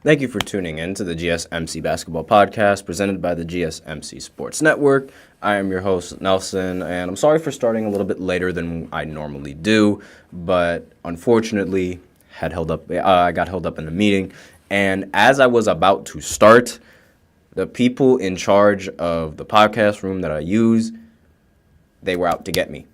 Thank you for tuning in to the GSMC Basketball Podcast presented by the GSMC Sports Network. I am your host, Nelson, and I'm sorry for starting a little bit later than I normally do, but unfortunately, I got held up in a meeting, and as I was about to start, the people in charge of the podcast room that I use, they were out to get me.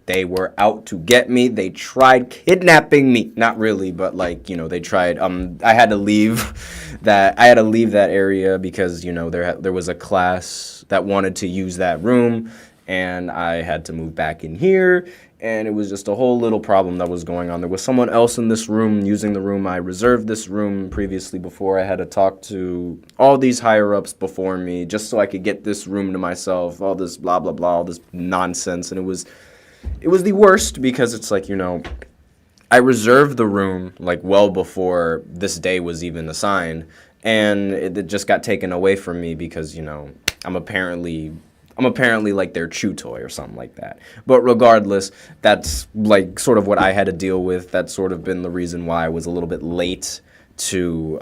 They were out to get me. They tried kidnapping me. Not really, but they tried. I had to leave that. I had to leave that area because there was a class that wanted to use that room, and I had to move back in here. And it was just a whole little problem that was going on. There was someone else in this room using the room. I reserved this room previously before. I had to talk to all these higher-ups before me just so I could get this room to myself. All this blah, blah, blah, all this nonsense. And it was the worst because it's I reserved the room well before this day was even assigned. And it just got taken away from me because, I'm apparently like their chew toy or something like that. But regardless, that's sort of what I had to deal with. That's sort of been the reason why I was a little bit late to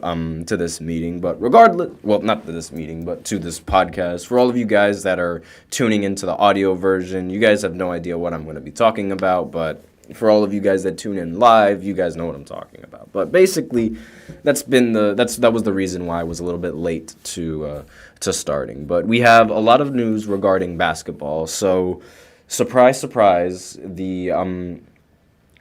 this meeting. But regardless, well, not to this meeting, but to this podcast. For all of you guys that are tuning into the audio version, you guys have no idea what I'm going to be talking about. But for all of you guys that tune in live, you guys know what I'm talking about. But basically, that was the reason why I was a little bit late to starting. But we have a lot of news regarding basketball. So, surprise, surprise,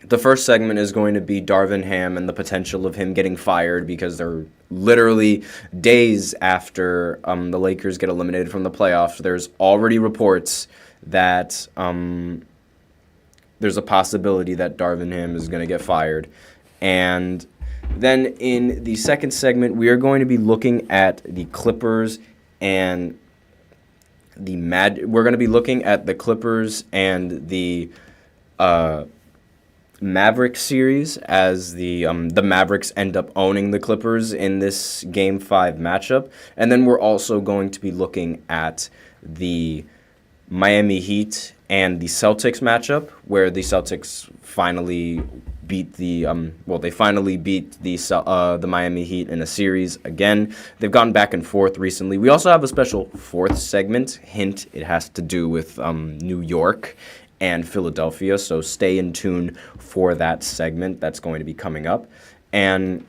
the first segment is going to be Darvin Ham and the potential of him getting fired because they're literally days after the Lakers get eliminated from the playoffs. There's already reports that there's a possibility that Darvin Ham is going to get fired. And then in the second segment, we are going to be looking at the Clippers and we're going to be looking at the Clippers and the Mavericks series as the Mavericks end up owning the Clippers in this Game 5 matchup. And then we're also going to be looking at the Miami Heat and the Celtics matchup, where the Celtics finally beat the Miami Heat in a series again. They've gone back and forth recently. We also have a special fourth segment. Hint, it has to do with New York and Philadelphia, so stay in tune for that segment that's going to be coming up. And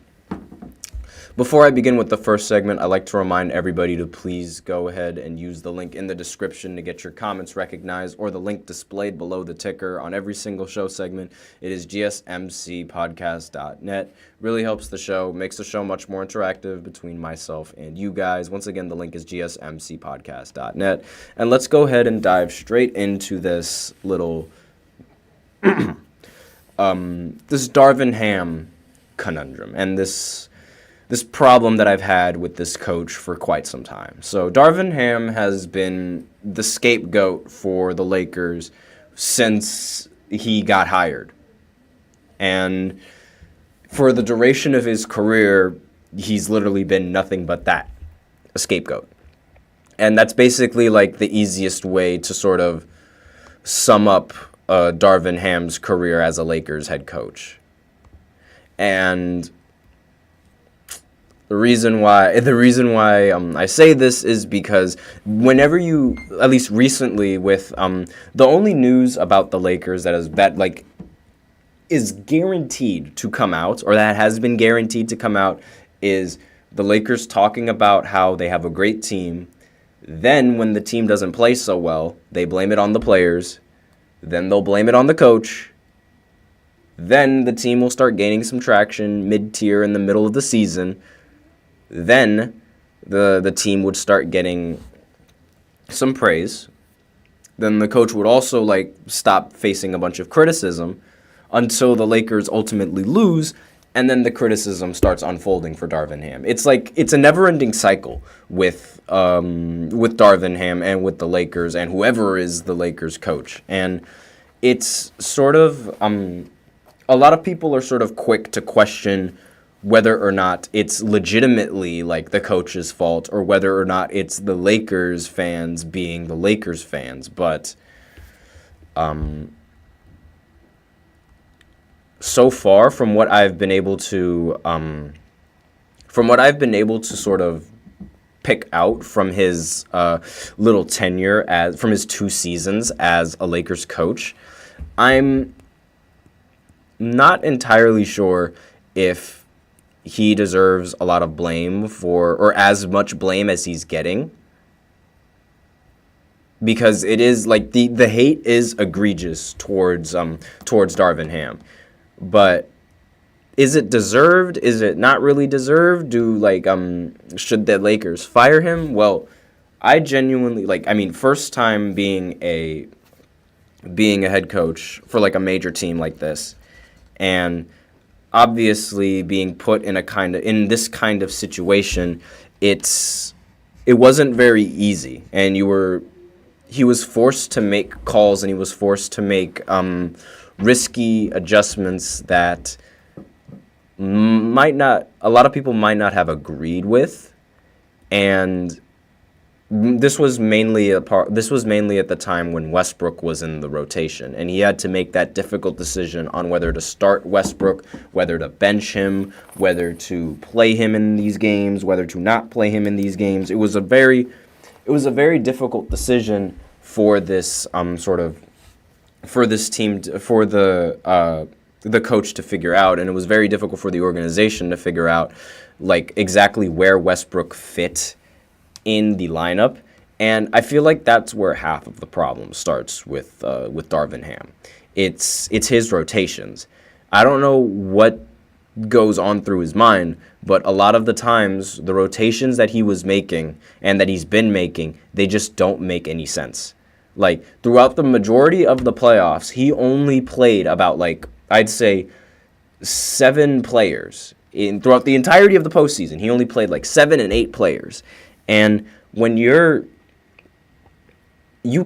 before I begin with the first segment, I'd like to remind everybody to please go ahead and use the link in the description to get your comments recognized, or the link displayed below the ticker on every single show segment. It is GSMCpodcast.net. Really helps the show, makes the show much more interactive between myself and you guys. Once again, the link is GSMCpodcast.net. And let's go ahead and dive straight into this little this Darvin Ham conundrum and this problem that I've had with this coach for quite some time. So Darvin Ham has been the scapegoat for the Lakers since he got hired. And for the duration of his career, he's literally been nothing but that, a scapegoat. And that's basically the easiest way to sort of sum up Darvin Ham's career as a Lakers head coach. And the reason why I say this is because whenever you, at least recently, with the only news about the Lakers that is guaranteed to come out, or that has been guaranteed to come out, is the Lakers talking about how they have a great team. Then when the team doesn't play so well, they blame it on the players. Then they'll blame it on the coach. Then the team will start gaining some traction mid-tier in the middle of the season. Then the team would start getting some praise. Then the coach would also stop facing a bunch of criticism until the Lakers ultimately lose, and then the criticism starts unfolding for Darvin Ham. It's a never-ending cycle with Darvin Ham and with the Lakers and whoever is the Lakers coach. And it's sort of a lot of people are sort of quick to question whether or not it's legitimately the coach's fault or whether or not it's the Lakers fans being the Lakers fans. But so far from what I've been able to from what I've been able to sort of pick out from his little tenure from his 2 seasons as a Lakers coach, I'm not entirely sure if he deserves a lot of blame or as much blame as he's getting. Because it is like the hate is egregious towards Darvin Ham. But is it deserved? Is it not really deserved? Should the Lakers fire him? Well, I genuinely first time being a head coach for like a major team like this, and obviously being put in this kind of situation, it wasn't very easy, and he was forced to make calls, and he was forced to make risky adjustments that a lot of people might not have agreed with, and this was mainly at the time when Westbrook was in the rotation, and he had to make that difficult decision on whether to start Westbrook, whether to bench him, whether to play him in these games, whether to not play him in these games. It was a very difficult decision for this team, for the coach to figure out, and it was very difficult for the organization to figure out like exactly where Westbrook fit in the lineup. And I feel like that's where half of the problem starts with Darvin Ham. It's his rotations. I don't know what goes on through his mind, but a lot of the times the rotations that he was making and that he's been making, they just don't make any sense. Like throughout the majority of the playoffs, he only played about I'd say 7 players. Throughout the entirety of the postseason, he only played 7 and 8 players. And when you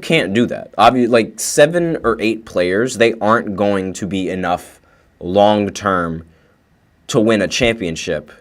can't do that. Obviously, 7 or 8 players, they aren't going to be enough long term to win a championship,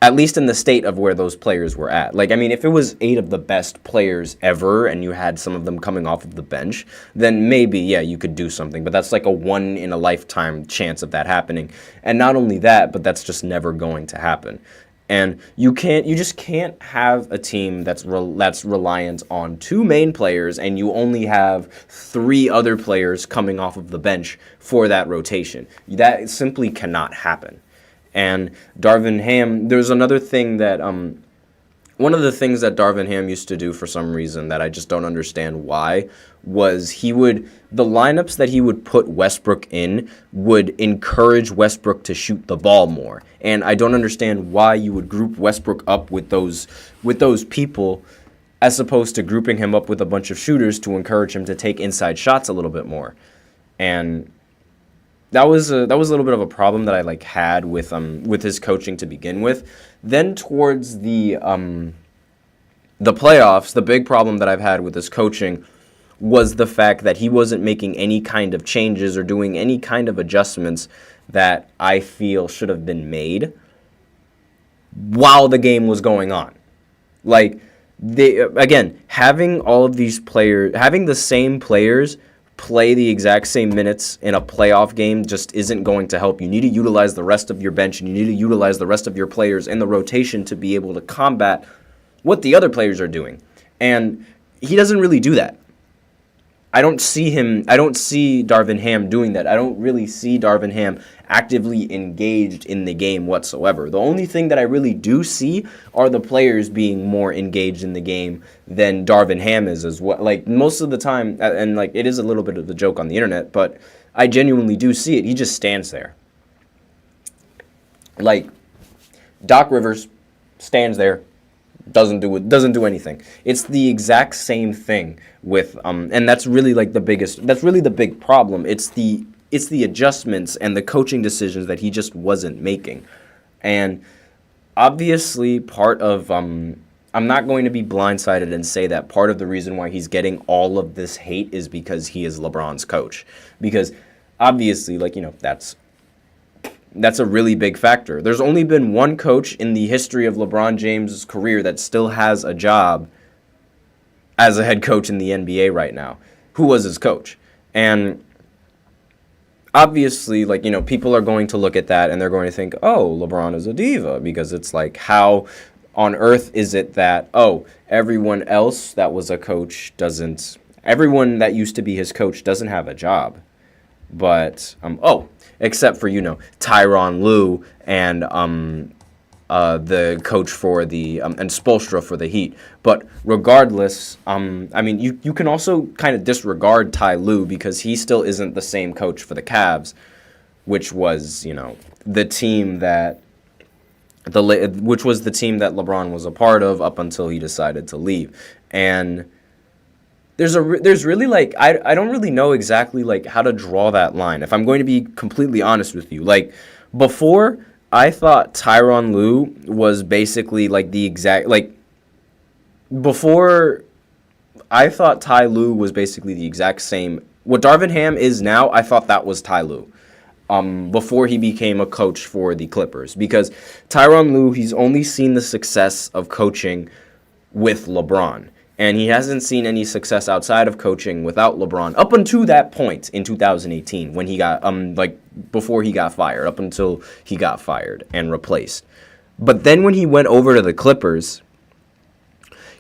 at least in the state of where those players were at. If it was 8 of the best players ever and you had some of them coming off of the bench, then maybe, yeah, you could do something. But that's like a one-in-a-lifetime chance of that happening. And not only that, but that's just never going to happen. And you just can't have a team that's reliant on 2 main players and you only have 3 other players coming off of the bench for that rotation. That simply cannot happen. And Darvin Ham, there's another thing that one of the things that Darvin Ham used to do for some reason that I just don't understand why was the lineups that he would put Westbrook in would encourage Westbrook to shoot the ball more. And I don't understand why you would group Westbrook up with those people as opposed to grouping him up with a bunch of shooters to encourage him to take inside shots a little bit more. And that was a little bit of a problem that I had with his coaching to begin with. Then towards the playoffs, the big problem that I've had with his coaching was the fact that he wasn't making any kind of changes or doing any kind of adjustments that I feel should have been made while the game was going on. Having all of these players, having the same players play the exact same minutes in a playoff game just isn't going to help. You need to utilize the rest of your bench, and you need to utilize the rest of your players in the rotation to be able to combat what the other players are doing. And he doesn't really do that. I don't see Darvin Ham doing that. I don't really see Darvin Ham actively engaged in the game whatsoever. The only thing that I really do see are the players being more engaged in the game than Darvin Ham is as well. Most of the time, and it is a little bit of a joke on the internet, but I genuinely do see it. He just stands there. Doc Rivers stands there. Doesn't do anything. It's the exact same thing with and that's really the big problem. It's the adjustments and the coaching decisions that he just wasn't making. And obviously part of I'm not going to be blindsided and say that part of the reason why he's getting all of this hate is because he is LeBron's coach. Because obviously that's a really big factor. There's only been one coach in the history of LeBron James' career that still has a job as a head coach in the NBA right now. Who was his coach? And obviously, like, people are going to look at that and they're going to think, oh, LeBron is a diva, because it's like, how on earth is it that, oh, everyone else that was a coach doesn't, everyone that used to be his coach doesn't have a job. But, except for, Tyronn Lue and the coach for the and Spoelstra for the Heat. But regardless, you can also kind of disregard Ty Lue, because he still isn't the same coach for the Cavs, which was the team that which was the team that LeBron was a part of up until he decided to leave. And there's really, like, I don't really know exactly, like, how to draw that line, if I'm going to be completely honest with you. Like, before, I thought Tyronn Lue was basically, like, the exact, like, before, I thought Ty Lue was basically the exact same. What Darvin Ham is now, I thought that was Ty Lue. Before he became a coach for the Clippers. Because Tyronn Lue, he's only seen the success of coaching with LeBron. And he hasn't seen any success outside of coaching without LeBron up until that point in 2018, when he got, before he got fired, up until he got fired and replaced. But then when he went over to the Clippers,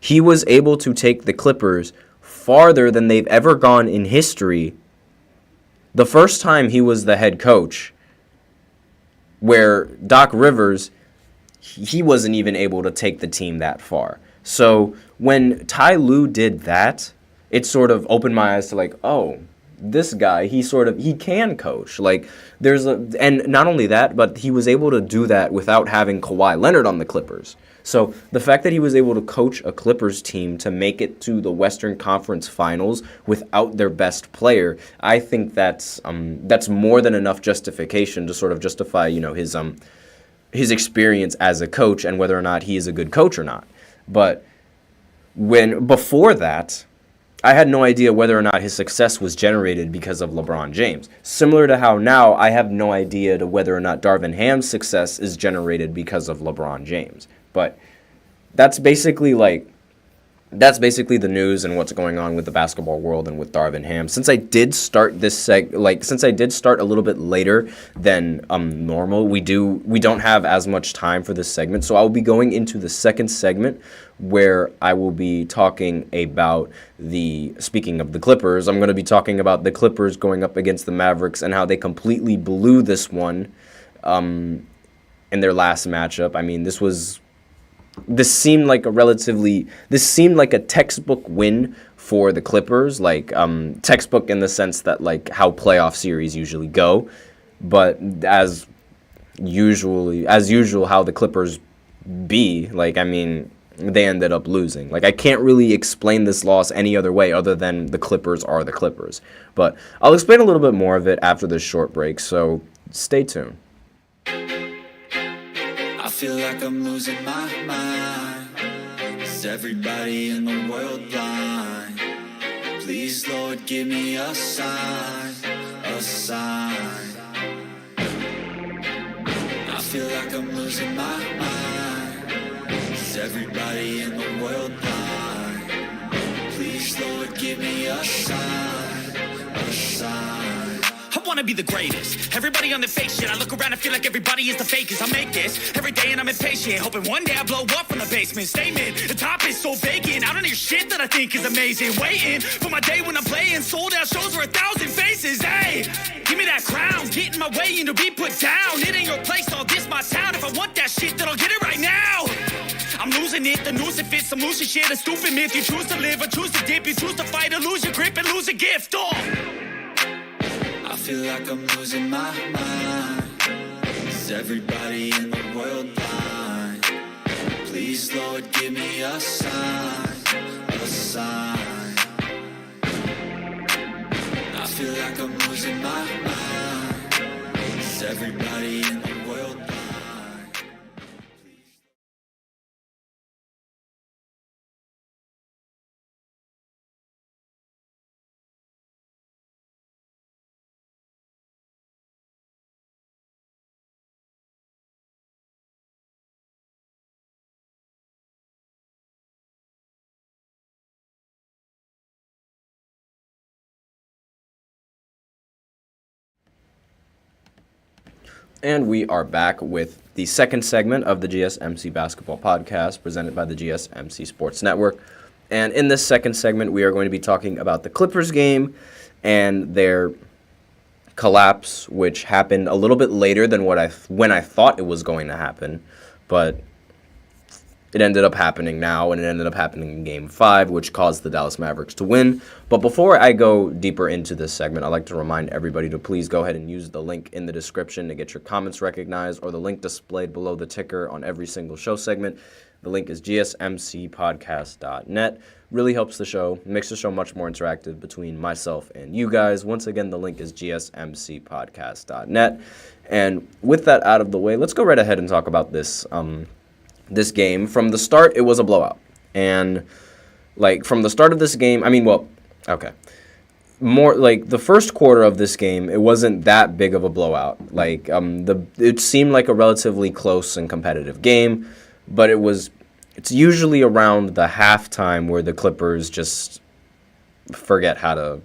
he was able to take the Clippers farther than they've ever gone in history. The first time he was the head coach, where Doc Rivers, he wasn't even able to take the team that far. So when Ty Lue did that, it sort of opened my eyes to, like, oh, this guy, he can coach. Like, and not only that, but he was able to do that without having Kawhi Leonard on the Clippers. So the fact that he was able to coach a Clippers team to make it to the Western Conference Finals without their best player, I think that's more than enough justification to sort of justify, his experience as a coach and whether or not he is a good coach or not. But before that, I had no idea whether or not his success was generated because of LeBron James. Similar to how now I have no idea to whether or not Darvin Ham's success is generated because of LeBron James. But that's basically the news and what's going on with the basketball world and with Darvin Ham. Since I did start since I did start a little bit later than normal, we don't have as much time for this segment. So I'll be going into the second segment, where I will be talking about speaking of the Clippers, I'm going to be talking about the Clippers going up against the Mavericks and how they completely blew this one in their last matchup. I mean, this seemed like a textbook win for the Clippers, like textbook in the sense that, like, how playoff series usually go, but as usual how the Clippers be, like, I mean, they ended up losing. Like, I can't really explain this loss any other way other than the Clippers are the Clippers. But I'll explain a little bit more of it after this short break, so stay tuned. I feel like I'm losing my mind. Is everybody in the world blind? Please, Lord, give me a sign, a sign. I feel like I'm losing my mind. Is everybody in the world blind? Please, Lord, give me a sign, a sign. I wanna be the greatest. Everybody on the fake shit. I look around and feel like everybody is the fakest. I make this every day and I'm impatient, hoping one day I blow up from the basement. Statement, the top is so vacant. I don't hear shit that I think is amazing. Waiting for my day when I'm playing sold out shows for 1,000 faces. Hey, give me that crown, get in my way and to be put down. It ain't your place, all this my town. If I want that shit, then I'll get it right now. I'm losing it, the noose it fits. I'm losing shit, a stupid myth. You choose to live or choose to dip. You choose to fight or lose your grip and lose a gift. I feel like I'm losing my mind. Is everybody in the world blind? Please, Lord, give me a sign, a sign. I feel like I'm losing my mind. Is everybody in the world blind? And we are back with the second segment of the GSMC Basketball Podcast presented by the GSMC Sports Network. And in this second segment, we are going to be talking about the Clippers game and their collapse, which happened a little bit later than when I thought it was going to happen. But it ended up happening now, and it ended up happening in Game 5, which caused the Dallas Mavericks to win. But before I go deeper into this segment, I'd like to remind everybody to please go ahead and use the link in the description to get your comments recognized, or the link displayed below the ticker on every single show segment. The link is gsmcpodcast.net. Really helps the show, makes the show much more interactive between myself and you guys. Once again, the link is gsmcpodcast.net. And with that out of the way, let's go right ahead and talk about this game. From the start, it was a blowout. And, from the start of this game, more like the first quarter of this game, it wasn't that big of a blowout. It seemed like a relatively close and competitive game, but it's usually around the halftime where the Clippers just forget how to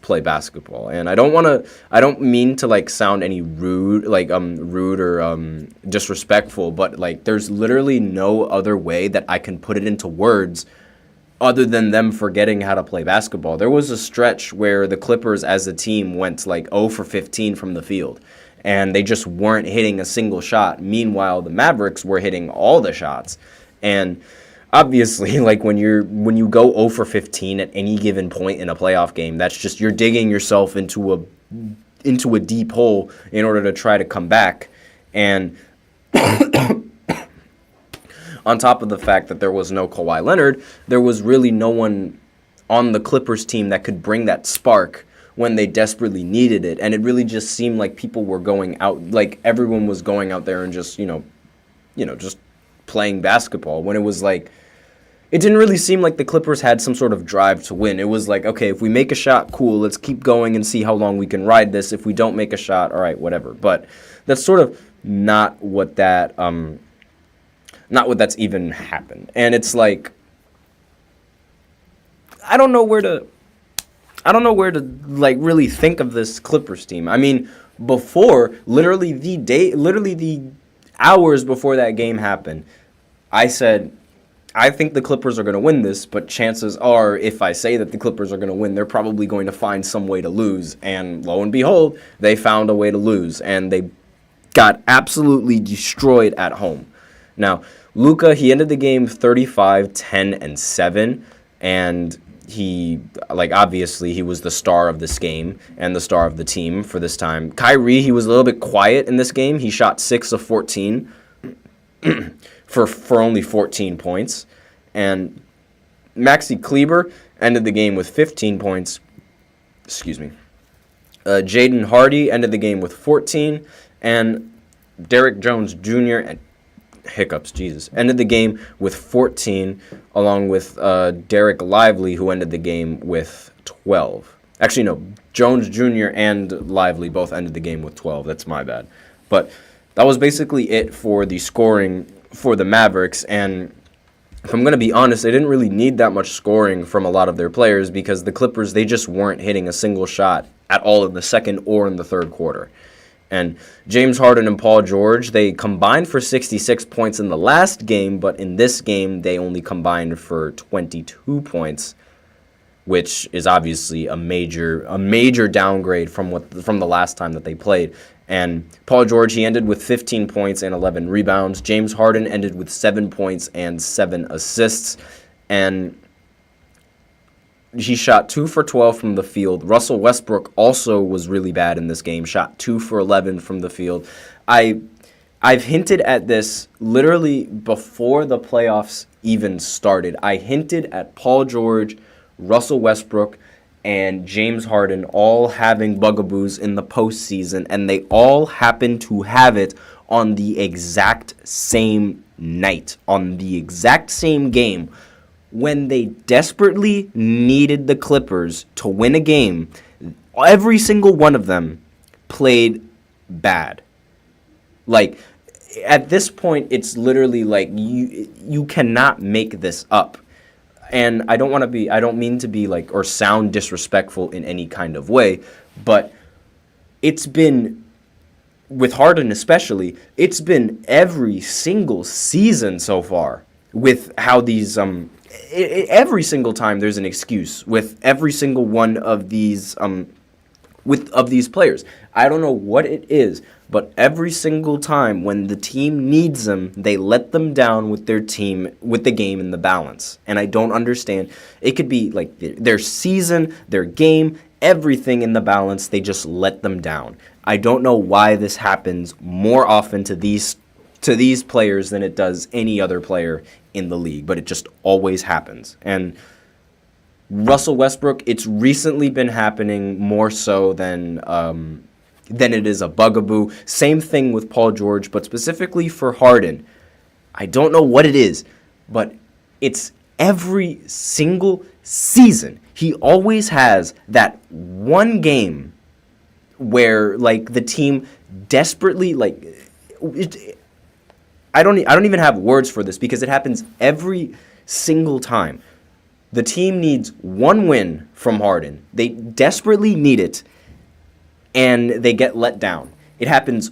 play basketball. And I don't mean to sound any rude or disrespectful, but there's literally no other way that I can put it into words other than them forgetting how to play basketball. There was a stretch where the Clippers as a team went 0 for 15 from the field, and they just weren't hitting a single shot. Meanwhile, the Mavericks were hitting all the shots. And obviously, when you go 0 for 15 at any given point in a playoff game, that's just you're digging yourself into a deep hole in order to try to come back. And on top of the fact that there was no Kawhi Leonard, there was really no one on the Clippers team that could bring that spark when they desperately needed it. And it really just seemed like people were going out, everyone was going out there and just just playing basketball, when it was it didn't really seem like the Clippers had some sort of drive to win. It was okay, if we make a shot, cool, let's keep going and see how long we can ride this. If we don't make a shot, all right, whatever. But that's sort of not what that's even happened. And it's I don't know where to really think of this Clippers team. I mean, before, literally the hours before that game happened, I said, I think the Clippers are going to win this, but chances are, if I say that the Clippers are going to win, they're probably going to find some way to lose. And lo and behold, they found a way to lose, and they got absolutely destroyed at home. Now, Luka, he ended the game 35, 10, and 7, and he, obviously, he was the star of this game and the star of the team for this time. Kyrie, he was a little bit quiet in this game. He shot 6 of 14 for only 14 points. And Maxi Kleber ended the game with 15 points. Excuse me. Jaden Hardy ended the game with 14. And Derrick Jones Jr. ended the game with 14, along with Derek Lively, who ended the game with 12. Actually, no, Jones Jr. and Lively both ended the game with 12. That's my bad. But that was basically it for the scoring for the Mavericks. And if I'm going to be honest, they didn't really need that much scoring from a lot of their players, because the Clippers, they just weren't hitting a single shot at all in the second or in the third quarter. And James Harden and Paul George, they combined for 66 points in the last game, but in this game, they only combined for 22 points, which is obviously a major downgrade from the last time that they played. And Paul George, he ended with 15 points and 11 rebounds. James Harden ended with 7 points and 7 assists. And he shot 2 for 12 from the field. Russell Westbrook also was really bad in this game, shot 2 for 11 from the field. I've hinted at this literally before the playoffs even started. I hinted at Paul George, Russell Westbrook, and James Harden all having bugaboos in the postseason, and they all happened to have it on the exact same night, on the exact same game, when they desperately needed the Clippers to win a game. Every single one of them played bad. At this point, it's literally you cannot make this up. And I don't mean to be or sound disrespectful in any kind of way, but it's been with Harden especially, it's been every single season so far with how these every single time there's an excuse with every single one of these of these players. I don't know what it is, but every single time when the team needs them, they let them down with their team, with the game in the balance. And I don't understand. It could be like their season, their game, everything in the balance, they just let them down. I don't know why this happens more often to these players than it does any other player in the league, but it just always happens. And Russell Westbrook, it's recently been happening more so than it is a bugaboo. Same thing with Paul George, but specifically for Harden, I don't know what it is, but it's every single season. He always has that one game where like the team desperately I don't even have words for this because it happens every single time. The team needs one win from Harden. They desperately need it, and they get let down. It happens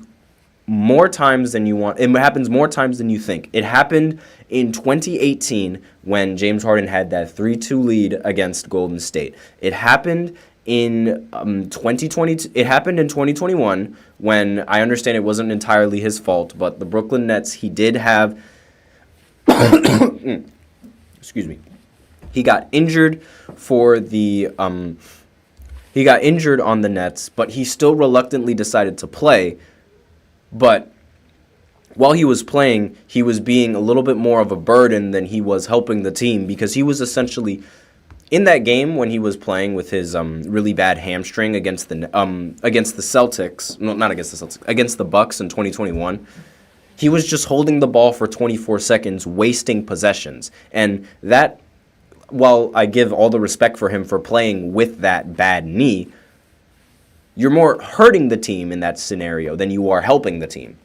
more times than you want. It happens more times than you think. It happened in 2018 when James Harden had that 3-2 lead against Golden State. It happened in 2020. It happened in 2021 when I understand it wasn't entirely his fault, but the Brooklyn Nets, he did have excuse me. He got injured for the he got injured on the Nets, but he still reluctantly decided to play. But while he was playing, he was being a little bit more of a burden than he was helping the team, because he was essentially in that game when he was playing with his really bad hamstring against the Celtics, no, not against the Celtics, against the Bucks in 2021. He was just holding the ball for 24 seconds, wasting possessions. And that, while I give all the respect for him for playing with that bad knee, you're more hurting the team in that scenario than you are helping the team.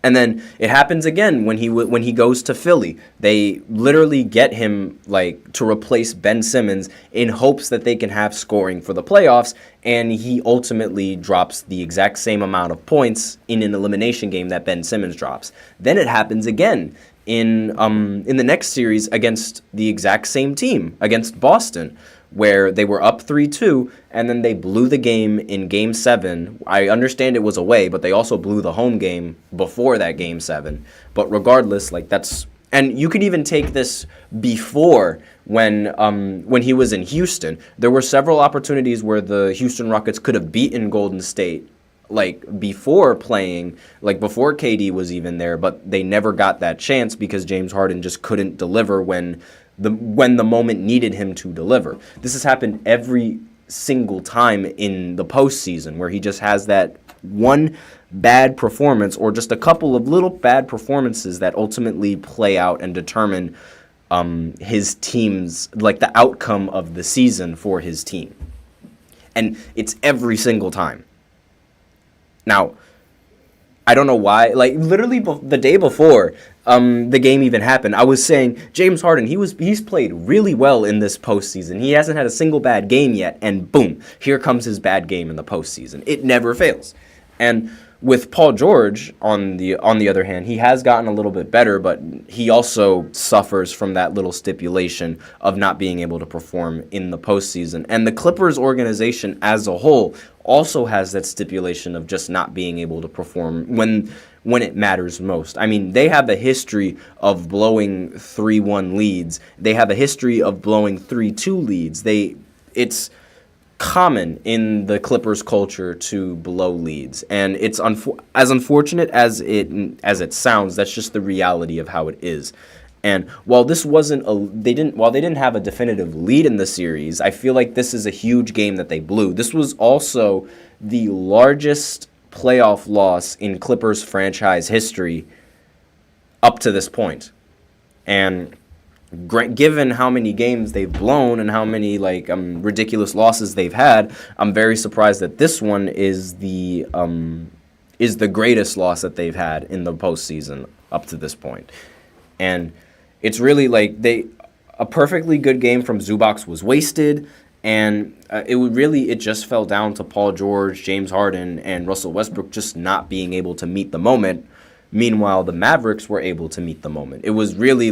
And then it happens again when he goes to Philly. They literally get him to replace Ben Simmons in hopes that they can have scoring for the playoffs, and he ultimately drops the exact same amount of points in an elimination game that Ben Simmons drops. Then it happens again in the next series against the exact same team, against Boston, where they were up 3-2, and then they blew the game in Game 7. I understand it was away, but they also blew the home game before that Game 7. But regardless, that's... And you could even take this before when he was in Houston. There were several opportunities where the Houston Rockets could have beaten Golden State, before playing, before KD was even there, but they never got that chance because James Harden just couldn't deliver when the moment needed him to deliver. This has happened every single time in the postseason, where he just has that one bad performance or just a couple of little bad performances that ultimately play out and determine his team's, the outcome of the season for his team. And it's every single time. Now, I don't know why. Literally the day before the game even happened, I was saying James Harden, he's played really well in this postseason. He hasn't had a single bad game yet, and boom, here comes his bad game in the postseason. It never fails. And with Paul George, on the other hand, he has gotten a little bit better, but he also suffers from that little stipulation of not being able to perform in the postseason. And the Clippers organization as a whole also has that stipulation of just not being able to perform when it matters most. I mean, they have a history of blowing 3-1 leads. They have a history of blowing 3-2 leads. It's common in the Clippers culture to blow leads, and it's as unfortunate as it sounds, that's just the reality of how it is. And while this wasn't they didn't have a definitive lead in the series, I feel like this is a huge game that they blew. This was also the largest playoff loss in Clippers franchise history up to this point. And given how many games they've blown and how many ridiculous losses they've had, I'm very surprised that this one is the greatest loss that they've had in the postseason up to this point. And it's really a perfectly good game from Zubac was wasted, And it just fell down to Paul George, James Harden, and Russell Westbrook just not being able to meet the moment. Meanwhile, the Mavericks were able to meet the moment. It was really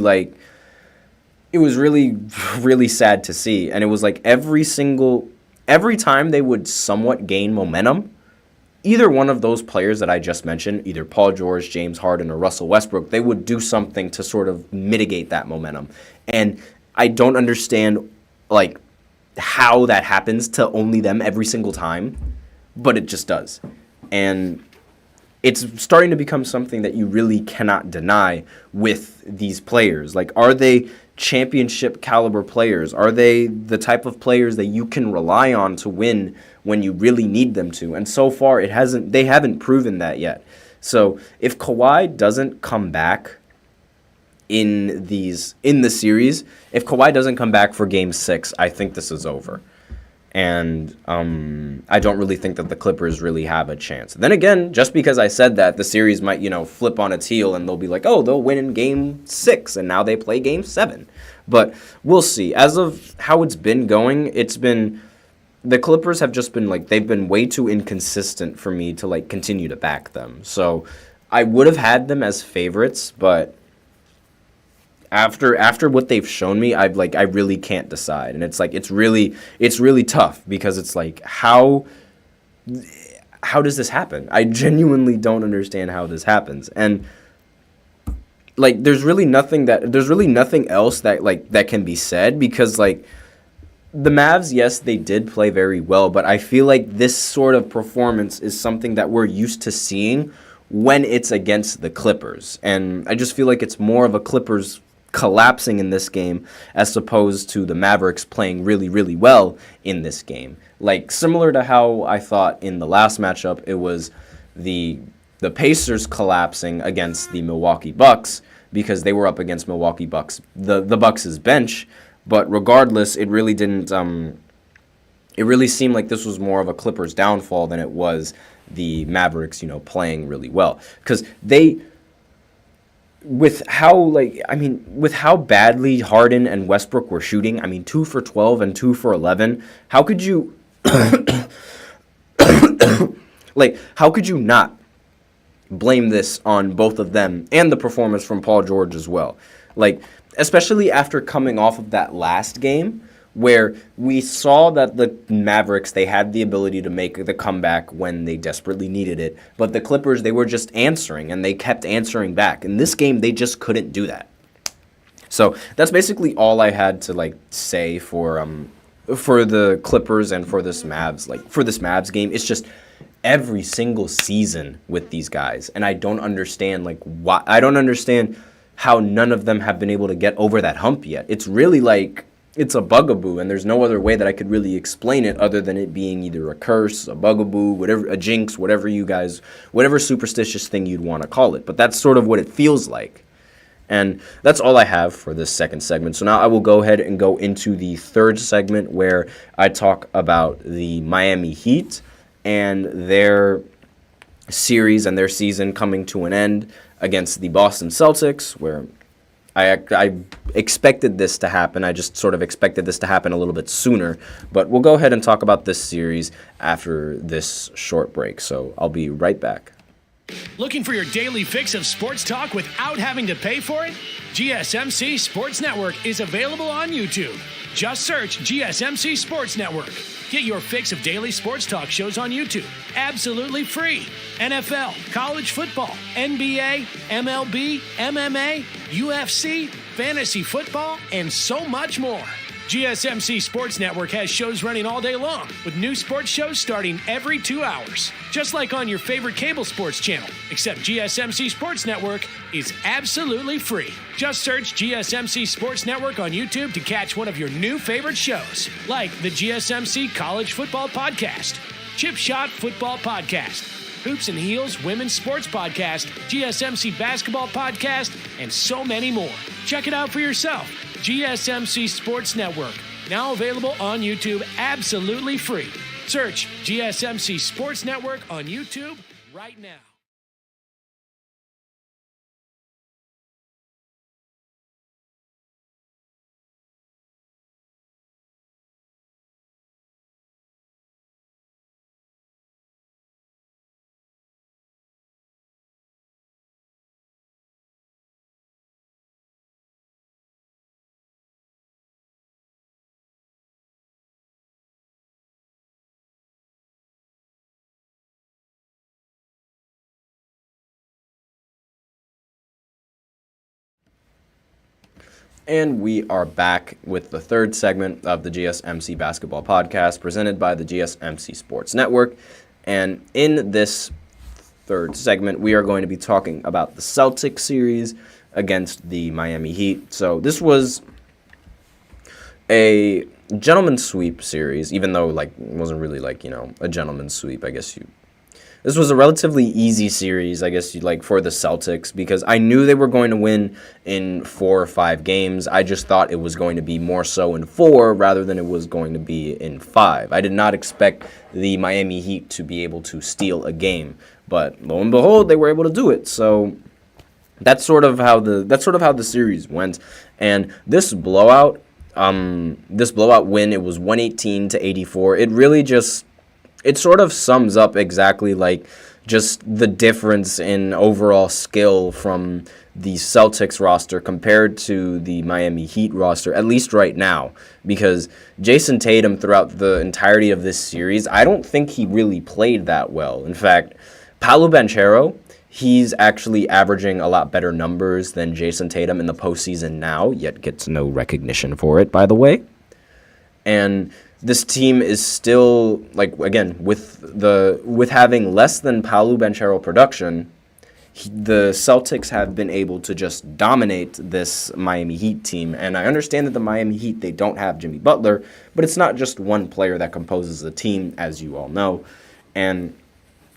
really sad to see. And it was like every time they would somewhat gain momentum, either one of those players that I just mentioned, either Paul George, James Harden, or Russell Westbrook, they would do something to sort of mitigate that momentum. And I don't understand, like, how that happens to only them every single time, but it just does. And it's starting to become something that you really cannot deny with these players. Like, are they championship caliber players? Are they the type of players that you can rely on to win when you really need them to? And so far, they haven't proven that yet. So if Kawhi doesn't come back in the series, if Kawhi doesn't come back for Game 6, I think this is over. And I don't really think that the Clippers really have a chance. Then again, just because I said that, the series might, flip on its heel and they'll be like, oh, they'll win in Game 6, and now they play Game 7. But we'll see. As of how it's been going, the Clippers have just been, they've been way too inconsistent for me to, continue to back them. So I would have had them as favorites, but after what they've shown me, I really can't decide. And it's really tough, because it's like, how does this happen? I genuinely don't understand how this happens. And there's really nothing else that can be said, because the Mavs, yes, they did play very well, but I feel like this sort of performance is something that we're used to seeing when it's against the Clippers. And I just feel like it's more of a Clippers collapsing in this game as opposed to the Mavericks playing really, really well in this game. Similar to how I thought in the last matchup, it was the Pacers collapsing against the Milwaukee Bucks, because they were up against Milwaukee Bucks, the Bucks' bench. But regardless, it really didn't. It really seemed like this was more of a Clippers downfall than it was the Mavericks, playing really well, because with how badly Harden and Westbrook were shooting. 2 for 12 and 2 for 11. How could you how could you not blame this on both of them, and the performance from Paul George as well? Especially after coming off of that last game, where we saw that the Mavericks, they had the ability to make the comeback when they desperately needed it. But the Clippers, they were just answering, and they kept answering back. In this game, they just couldn't do that. So that's basically all I had to say for the Clippers and for this Mavs. For this Mavs game, it's just every single season with these guys. And I don't understand why. I don't understand how none of them have been able to get over that hump yet. It's really it's a bugaboo, and there's no other way that I could really explain it other than it being either a curse, a bugaboo, whatever, a jinx, whatever superstitious thing you'd want to call it. But that's sort of what it feels like. And that's all I have for this second segment. So now I will go ahead and go into the third segment, where I talk about the Miami Heat and their series and their season coming to an end against the Boston Celtics, where I expected this to happen. I just sort of expected this to happen a little bit sooner. But we'll go ahead and talk about this series after this short break. So I'll be right back. Looking for your daily fix of sports talk without having to pay for it? GSMC Sports Network is available on YouTube. Just search GSMC Sports Network. Get your fix of daily sports talk shows on YouTube, absolutely free. NFL, college football, NBA, MLB, MMA, UFC, fantasy football, and so much more. GSMC Sports Network has shows running all day long, with new sports shows starting every 2 hours. Just like on your favorite cable sports channel, except GSMC Sports Network is absolutely free. Just search GSMC Sports Network on YouTube to catch one of your new favorite shows, like the GSMC College Football Podcast, Chip Shot Football Podcast, Hoops and Heels Women's Sports Podcast, GSMC Basketball Podcast, and so many more. Check it out for yourself. GSMC Sports Network, now available on YouTube absolutely free. Search GSMC Sports Network on YouTube right now. And we are back with the third segment of the GSMC Basketball Podcast presented by the GSMC Sports Network. And in this third segment, we are going to be talking about the Celtics series against the Miami Heat. So this was a gentleman's sweep series, even though it wasn't really a gentleman's sweep, I guess This was a relatively easy series, I guess, for the Celtics, because I knew they were going to win in 4 or 5 games. I just thought it was going to be more so in 4 rather than it was going to be in 5. I did not expect the Miami Heat to be able to steal a game, but lo and behold, they were able to do it. So that's sort of how the series went. And this blowout win, it was 118-84. It really it sort of sums up exactly just the difference in overall skill from the Celtics roster compared to the Miami Heat roster, at least right now. Because Jason Tatum, throughout the entirety of this series, I don't think he really played that well. In fact, Paolo Banchero, he's actually averaging a lot better numbers than Jason Tatum in the postseason now, yet gets no recognition for it, by the way. And this team is still, again, with having less than Paolo Banchero production, the Celtics have been able to just dominate this Miami Heat team. And I understand that the Miami Heat, they don't have Jimmy Butler, but it's not just one player that composes the team, as you all know. And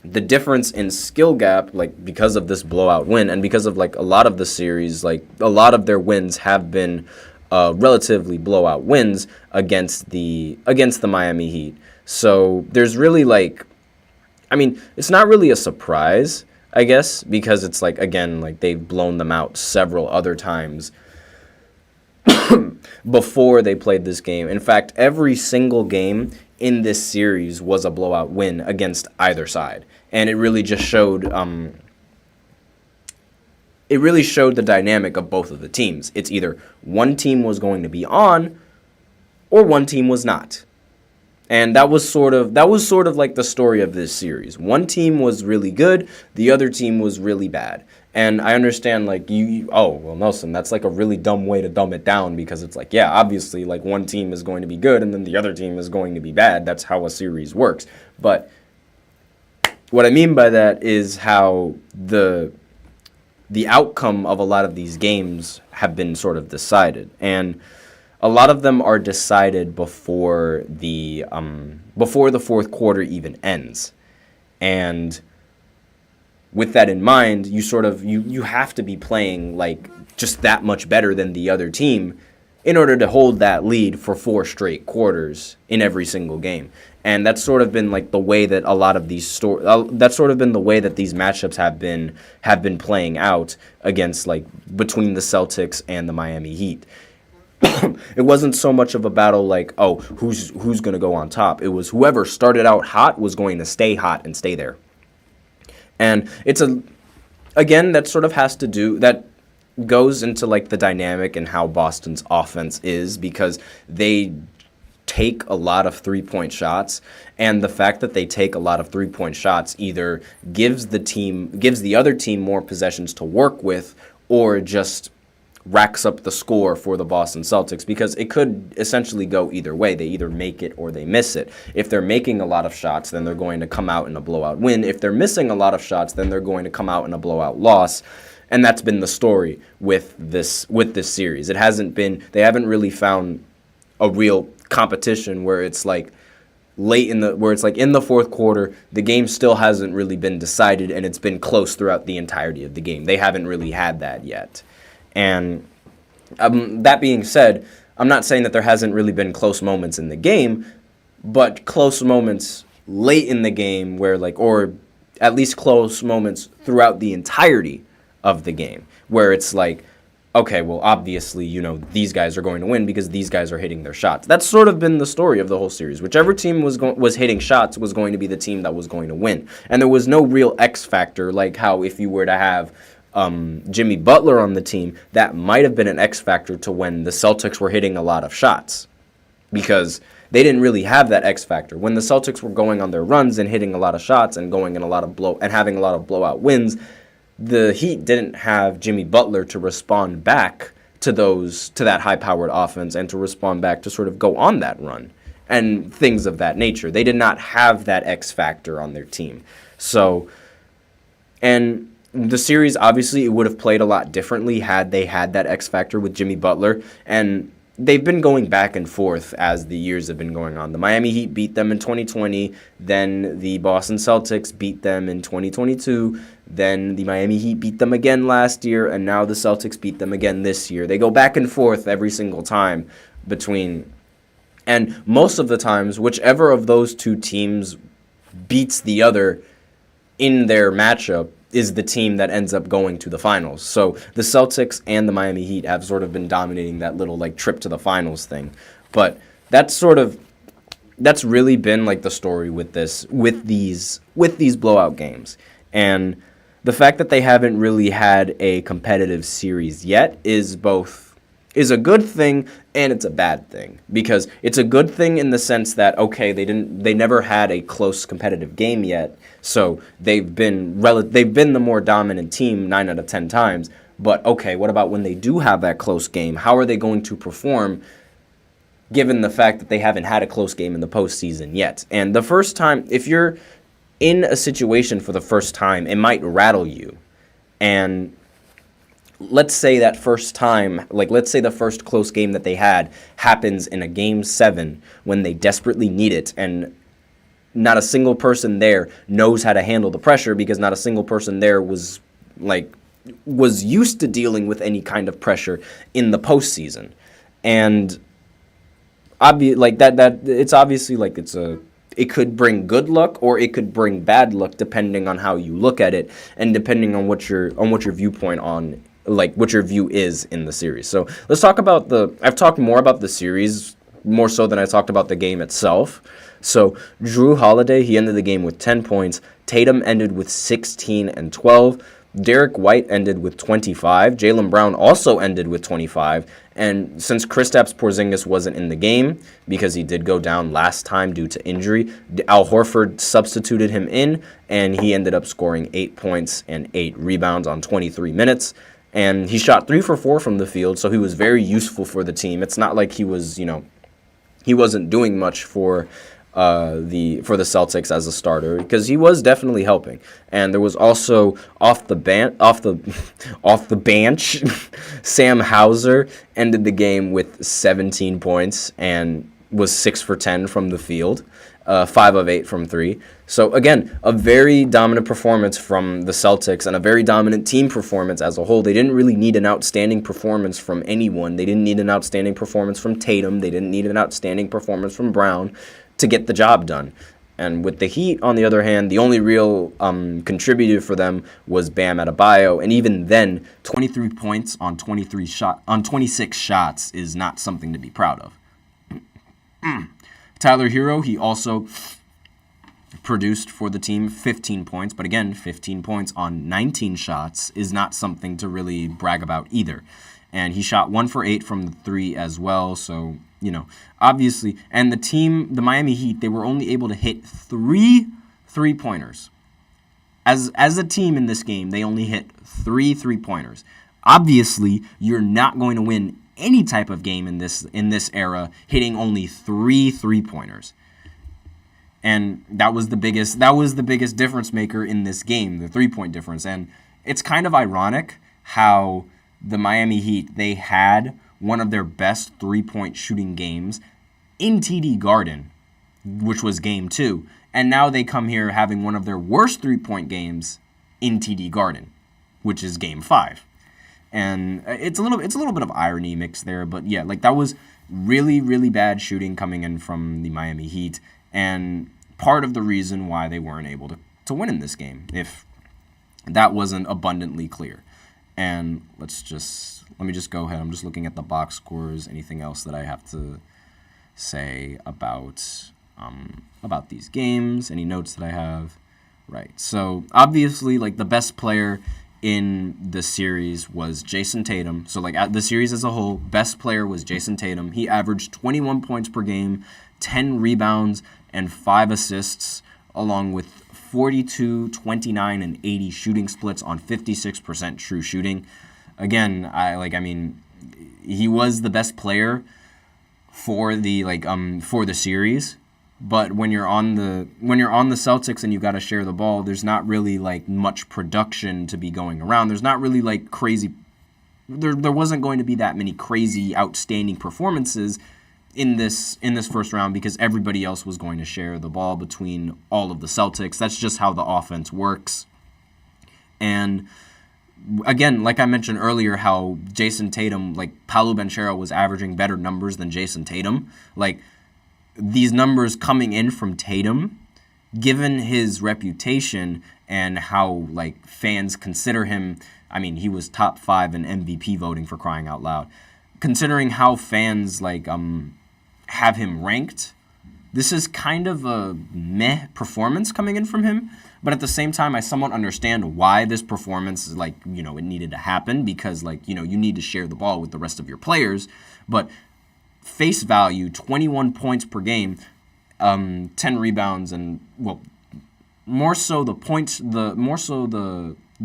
the difference in skill gap, because of this blowout win, and because of, a lot of the series, a lot of their wins have been relatively blowout wins against the Miami Heat. So there's really it's not really a surprise, I guess, because it's they've blown them out several other times before they played this game. In fact, every single game in this series was a blowout win against either side. And it really just showed the dynamic of both of the teams. It's either one team was going to be on or one team was not. And that was sort of like the story of this series. One team was really good, the other team was really bad. And I understand Nelson, that's a really dumb way to dumb it down, because it's obviously one team is going to be good and then the other team is going to be bad. That's how a series works. But what I mean by that is how the outcome of a lot of these games have been sort of decided, and a lot of them are decided before the fourth quarter even ends. And with that in mind, you have to be playing just that much better than the other team in order to hold that lead for 4 straight quarters in every single game. And that's sort of been the way that a lot of these that's sort of been the way that these matchups have been playing out against between the Celtics and the Miami Heat. It wasn't so much of a battle who's going to go on top. It was whoever started out hot was going to stay hot and stay there. And that sort of has to do that goes into the dynamic and how Boston's offense is, because they take a lot of 3-point shots, and the fact that they take a lot of 3-point shots either gives the other team more possessions to work with, or just racks up the score for the Boston Celtics, because it could essentially go either way. They either make it or they miss it. If they're making a lot of shots, then they're going to come out in a blowout win. If they're missing a lot of shots, then they're going to come out in a blowout loss. And that's been the story with this series. They haven't really found a real competition where it's in the fourth quarter, the game still hasn't really been decided and it's been close throughout the entirety of the game. They haven't really had that yet. And that being said, I'm not saying that there hasn't really been close moments in the game, but close moments late in the game where or at least close moments throughout the entirety of the game where it's okay, well, obviously, these guys are going to win because these guys are hitting their shots. That's sort of been the story of the whole series. Whichever team was hitting shots was going to be the team that was going to win. And there was no real X factor, how if you were to have Jimmy Butler on the team, that might have been an X factor to when the Celtics were hitting a lot of shots, because they didn't really have that X factor. When the Celtics were going on their runs and hitting a lot of shots and going in having a lot of blowout wins, the Heat didn't have Jimmy Butler to respond back to that high-powered offense and to respond back to sort of go on that run and things of that nature. They did not have that X factor on their team. So, and the series, obviously, it would have played a lot differently had they had that X factor with Jimmy Butler, and they've been going back and forth as the years have been going on. The Miami Heat beat them in 2020, then the Boston Celtics beat them in 2022, then the Miami Heat beat them again last year, and now the Celtics beat them again this year. They go back and forth every single time between, and most of the times, whichever of those two teams beats the other in their matchup is the team that ends up going to the finals. So the Celtics and the Miami Heat have sort of been dominating that little like trip to the finals thing. But that's really been like the story with these blowout games. And the fact that they haven't really had a competitive series yet is a good thing and it's a bad thing, because it's a good thing in the sense that, okay, they never had a close competitive game yet, so they've been the more dominant team 9 out of 10 times. But okay, what about when they do have that close game? How are they going to perform given the fact that they haven't had a close game in the postseason yet? And the first time, if you're in a situation for the first time, it might rattle you. And let's say that first time, let's say the first close game that they had happens in a game 7 when they desperately need it, and not a single person there knows how to handle the pressure, because not a single person there was used to dealing with any kind of pressure in the postseason. And it's obviously it could bring good luck or it could bring bad luck depending on how you look at it and depending on what your viewpoint on what your view is in the series. So let's talk about I've talked more about the series, more so than I talked about the game itself. So Drew Holiday, he ended the game with 10 points. Tatum ended with 16 and 12. Derek White ended with 25. Jaylen Brown also ended with 25. And since Kristaps Porzingis wasn't in the game because he did go down last time due to injury, Al Horford substituted him in, and he ended up scoring 8 points and 8 rebounds on 23 minutes. And he shot 3 for 4 from the field, so he was very useful for the team. It's not like he wasn't doing much for the Celtics as a starter, because he was definitely helping. And there was also off the bench, Sam Hauser ended the game with 17 points and was 6 for 10 from the field, 5 of 8 from 3. So again, a very dominant performance from the Celtics and a very dominant team performance as a whole. They didn't really need an outstanding performance from anyone. They didn't need an outstanding performance from Tatum. They didn't need an outstanding performance from Brown to get the job done. And with the Heat, on the other hand, the only real contributor for them was Bam Adebayo, and even then, 23 points on 26 shots is not something to be proud of. Tyler Hero, he also produced for the team 15 points, but again, 15 points on 19 shots is not something to really brag about either. And he shot 1 for 8 from the 3 as well, so obviously, and the Miami Heat, they were only able to hit 3 3-pointers. As a team in this game, they only hit 3 3-pointers. Obviously, you're not going to win any type of game in this era hitting only 3 3-pointers. And that was the biggest difference maker in this game, the 3-point difference. And it's kind of ironic how the Miami Heat, they had one of their best 3-point shooting games in TD Garden, which was game 2, and now they come here having one of their worst 3-point games in TD Garden, which is game 5. And it's a little bit of irony mixed there, but yeah, that was really, really bad shooting coming in from the Miami Heat, and part of the reason why they weren't able to win in this game, if that wasn't abundantly clear. And let me just go ahead. I'm just looking at the box scores. Anything else that I have to say about these games? Any notes that I have? Right. So obviously, the best player in the series was Jason Tatum. So at the series as a whole, best player was Jason Tatum. He averaged 21 points per game, 10 rebounds, and 5 assists, along with 42, 29, and 80 shooting splits on 56% true shooting. Again, he was the best player for the series. But when you're on the Celtics and you got to share the ball, there's not really like much production to be going around. There's not really like crazy. There wasn't going to be that many crazy, outstanding performances in this first round because everybody else was going to share the ball between all of the Celtics. That's just how the offense works. And again, like I mentioned earlier, how Jason Tatum, like Paolo Banchero was averaging better numbers than Jason Tatum. Like, these numbers coming in from Tatum, given his reputation and how like fans consider him, I mean, he was top 5 in MVP voting, for crying out loud. Considering how fans like have him ranked, this is kind of a meh performance coming in from him. But at the same time, I somewhat understand why this performance is like, it needed to happen because like, you need to share the ball with the rest of your players. But face value, 21 points per game, 10 rebounds, and more so the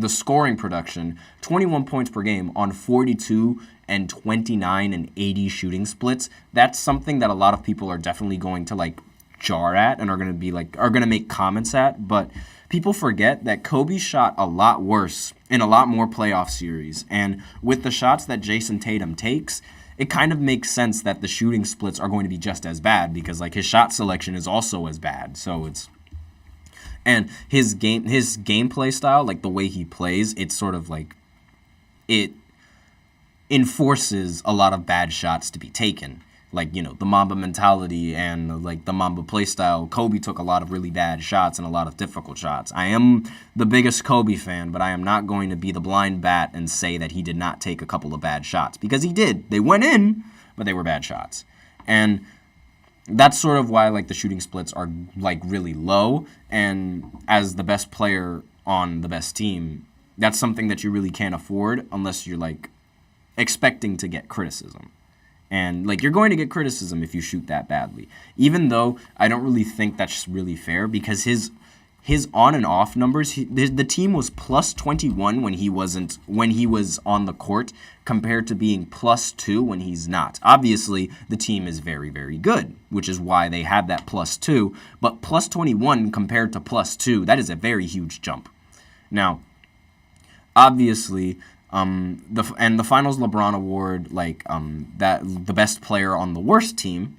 scoring production, 21 points per game on 42 and 29 and 80 shooting splits. That's something that a lot of people are definitely going to like jar at and are going to make comments at, but people forget that Kobe shot a lot worse in a lot more playoff series, and with the shots that Jason Tatum takes, it kind of makes sense that the shooting splits are going to be just as bad because like his shot selection is also as bad. So and his gameplay style, like the way he plays, it's sort of like it enforces a lot of bad shots to be taken. Like, the Mamba mentality and like the Mamba play style. Kobe took a lot of really bad shots and a lot of difficult shots. I am the biggest Kobe fan, but I am not going to be the blind bat and say that he did not take a couple of bad shots, because he did. They went in, but they were bad shots. And that's sort of why like the shooting splits are like really low, and as the best player on the best team, that's something that you really can't afford unless you're like expecting to get criticism. And like you're going to get criticism if you shoot that badly. Even though I don't really think that's really fair, because his on and off numbers, the team was plus 21 when he was on the court compared to being plus 2 when he's not. Obviously, the team is very, very good, which is why they have that plus 2. But plus 21 compared to plus 2, that is a very huge jump. Now, obviously, the Finals LeBron Award, like that the best player on the worst team,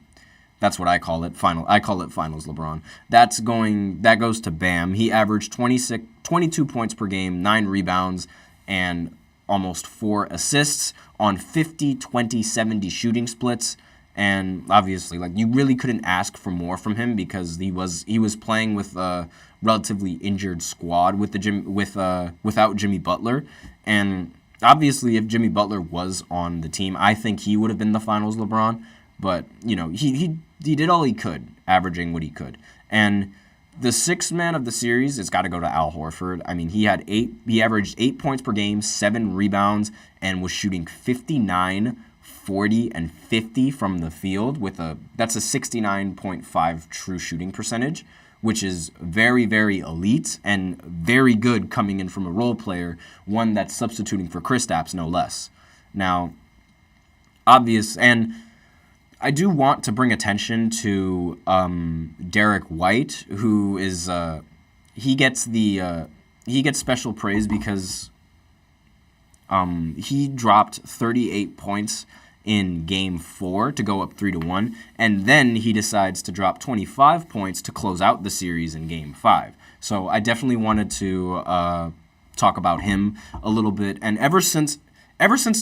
that's what I call it. I call it Finals LeBron. That goes to Bam. He averaged 22 points per game, 9 rebounds, and almost 4 assists on 50, 20, 70 shooting splits. And obviously, like, you really couldn't ask for more from him because he was playing with a relatively injured squad without Jimmy Butler. And obviously, if Jimmy Butler was on the team, I think he would have been the Finals LeBron. But, he did all he could, averaging what he could. And the sixth man of the series has got to go to Al Horford. I mean, he averaged 8 points per game, 7 rebounds, and was shooting 59, 40, and 50 from the field that's a 69.5 true shooting percentage, which is very, very elite and very good coming in from a role player, one that's substituting for Kristaps, no less. Now, and I do want to bring attention to Derek White, who is he gets special praise because he dropped 38 points in Game 4 to go up 3-1, and then he decides to drop 25 points to close out the series in Game 5. So I definitely wanted to talk about him a little bit. And ever since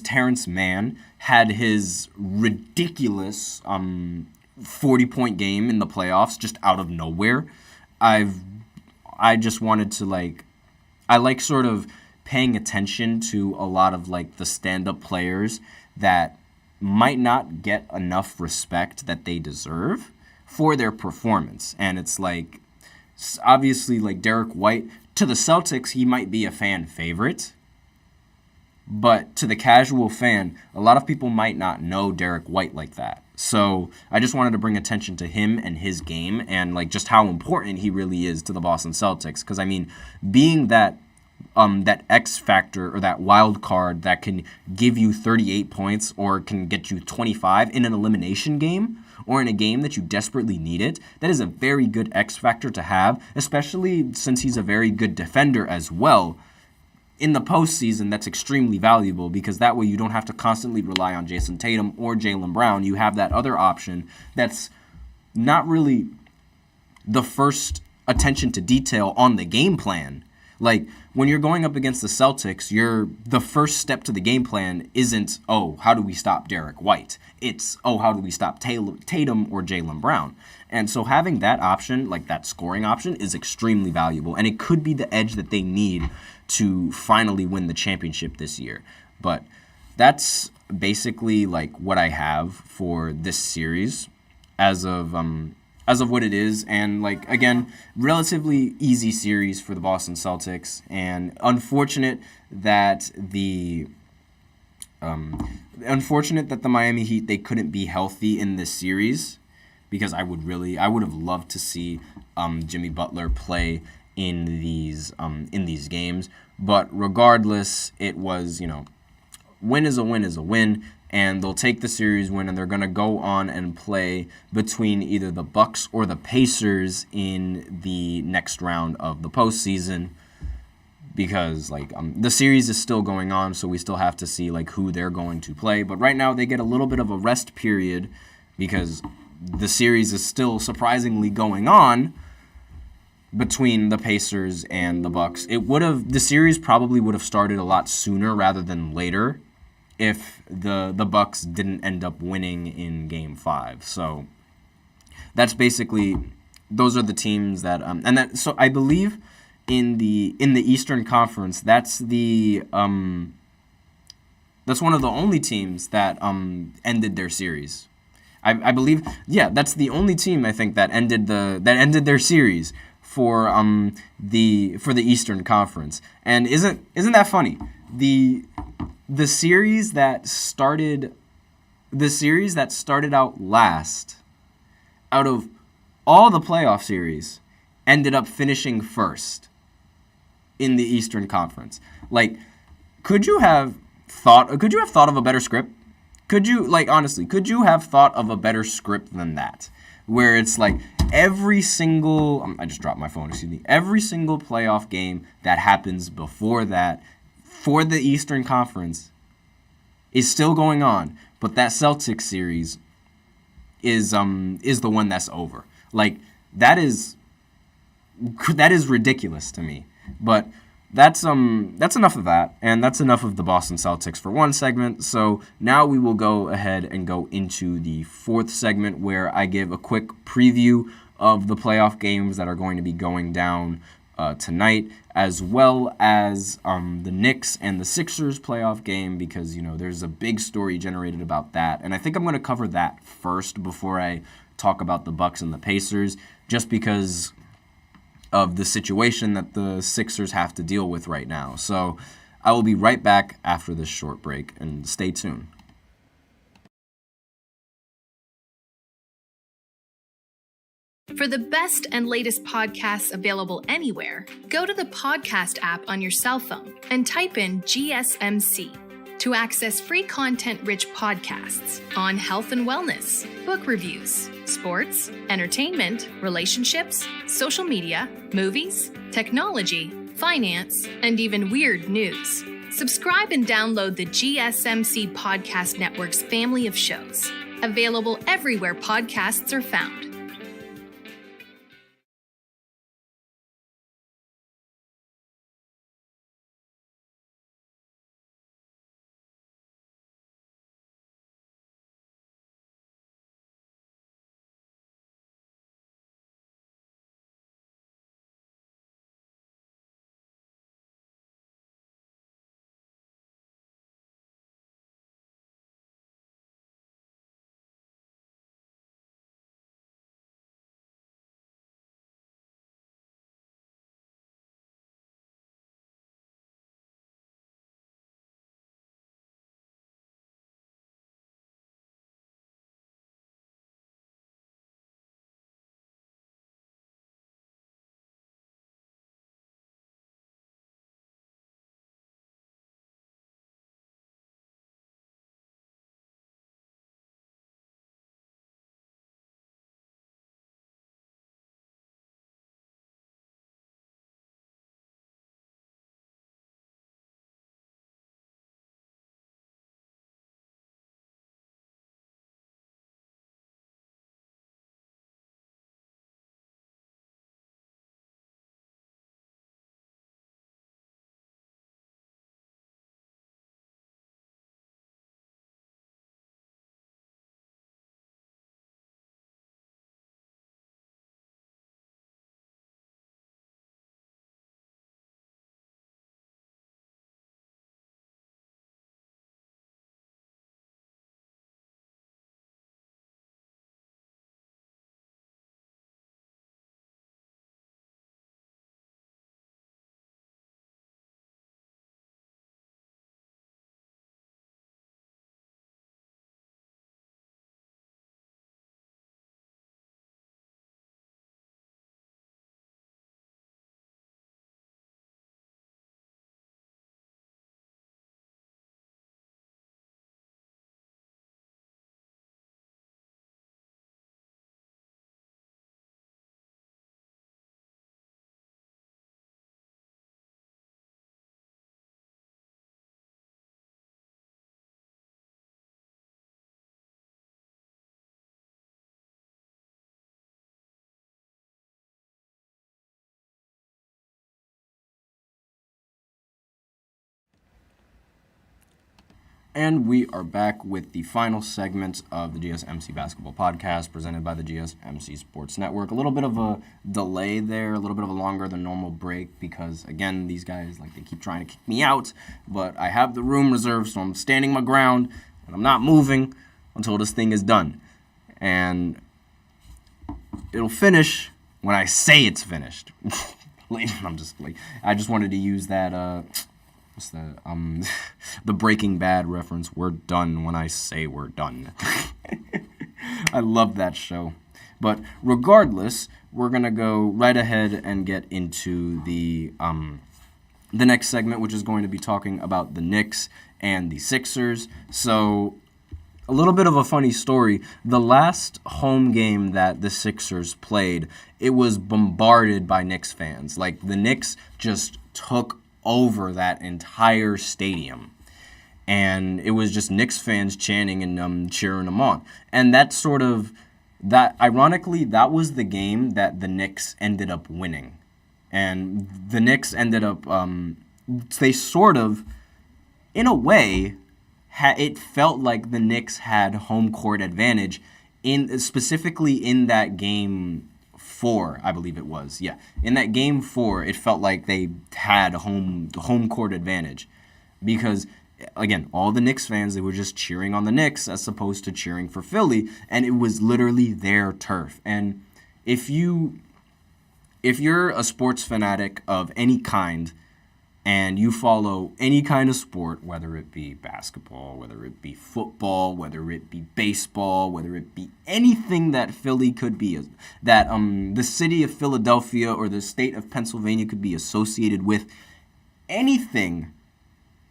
Terrence Mann had his ridiculous 40-point game in the playoffs just out of nowhere, I just wanted to I like sort of paying attention to a lot of like the stand-up players that might not get enough respect that they deserve for their performance. And it's like, obviously, like Derek White, to the Celtics, he might be a fan favorite, but to the casual fan, a lot of people might not know Derek White like that. So I just wanted to bring attention to him and his game and like just how important he really is to the Boston Celtics. Because I mean, being that that X factor or that wild card that can give you 38 points or can get you 25 in an elimination game or in a game that you desperately need it. That is a very good X factor to have, especially since he's a very good defender as well. In the postseason, that's extremely valuable because that way you don't have to constantly rely on Jason Tatum or Jaylen Brown. You have that other option that's not really the first attention to detail on the game plan. Like, when you're going up against the Celtics, the first step to the game plan isn't, oh, how do we stop Derek White? It's, oh, how do we stop Tatum or Jaylen Brown? And so having that option, like that scoring option, is extremely valuable. And it could be the edge that they need to finally win the championship this year. But that's basically like what I have for this series as of what it is. And like, again, relatively easy series for the Boston Celtics, and unfortunate that the Miami Heat, they couldn't be healthy in this series, because I would have loved to see Jimmy Butler play in these games. But regardless, it was, win is a win is a win. And they'll take the series win, and they're going to go on and play between either the Bucks or the Pacers in the next round of the postseason, because the series is still going on, so we still have to see who they're going to play. But right now they get a little bit of a rest period because the series is still surprisingly going on between the Pacers and the Bucks. The series probably would have started a lot sooner rather than later if the Bucks didn't end up winning in Game 5. So that's basically, those are the teams that so I believe in the Eastern Conference, that's one of the only teams that ended their series. I believe, yeah, that's the only team I think that ended their series for the Eastern Conference. And isn't that funny? The series that started out last out of all the playoff series ended up finishing first in the Eastern Conference. Could you have thought of a better script? Could you have thought of a better script than that? Where it's every single every single playoff game that happens before that for the Eastern Conference is still going on, but that Celtics series is the one that's over. That is ridiculous to me. But that's enough of that, and that's enough of the Boston Celtics for one segment. So now we will go ahead and go into the fourth segment, where I give a quick preview of the playoff games that are going to be going down tonight, as well as the Knicks and the Sixers playoff game, because there's a big story generated about that, and I think I'm going to cover that first before I talk about the Bucks and the Pacers, just because of the situation that the Sixers have to deal with right now. So I will be right back after this short break, and stay tuned. For the best and latest podcasts available anywhere, go to the podcast app on your cell phone and type in GSMC to access free content-rich podcasts on health and wellness, book reviews, sports, entertainment, relationships, social media, movies, technology, finance, and even weird news. Subscribe and download the GSMC Podcast Network's family of shows, available everywhere podcasts are found. And we are back with the final segment of the GSMC Basketball Podcast presented by the GSMC Sports Network. A little bit of a delay there, a little bit of a longer than normal break because, again, these guys, they keep trying to kick me out. But I have the room reserved, so I'm standing my ground, and I'm not moving until this thing is done. And it'll finish when I say it's finished. I just wanted to use that, what's that? The Breaking Bad reference. We're done when I say we're done. I love that show. But regardless, we're going to go right ahead and get into the next segment, which is going to be talking about the Knicks and the Sixers. So, a little bit of a funny story. The last home game that the Sixers played, it was bombarded by Knicks fans. The Knicks just took over that entire stadium. And it was just Knicks fans chanting and cheering them on. And ironically, that was the game that the Knicks ended up winning. And the Knicks ended up, they sort of, in a way, it felt like the Knicks had home court advantage specifically in that game 4, I believe it was. Yeah, in that game 4, it felt like they had home court advantage because, again, all the Knicks fans, they were just cheering on the Knicks as opposed to cheering for Philly, and it was literally their turf. And if you're a sports fanatic of any kind, and you follow any kind of sport, whether it be basketball, whether it be football, whether it be baseball, whether it be anything that Philly could be, that the city of Philadelphia or the state of Pennsylvania could be associated with, anything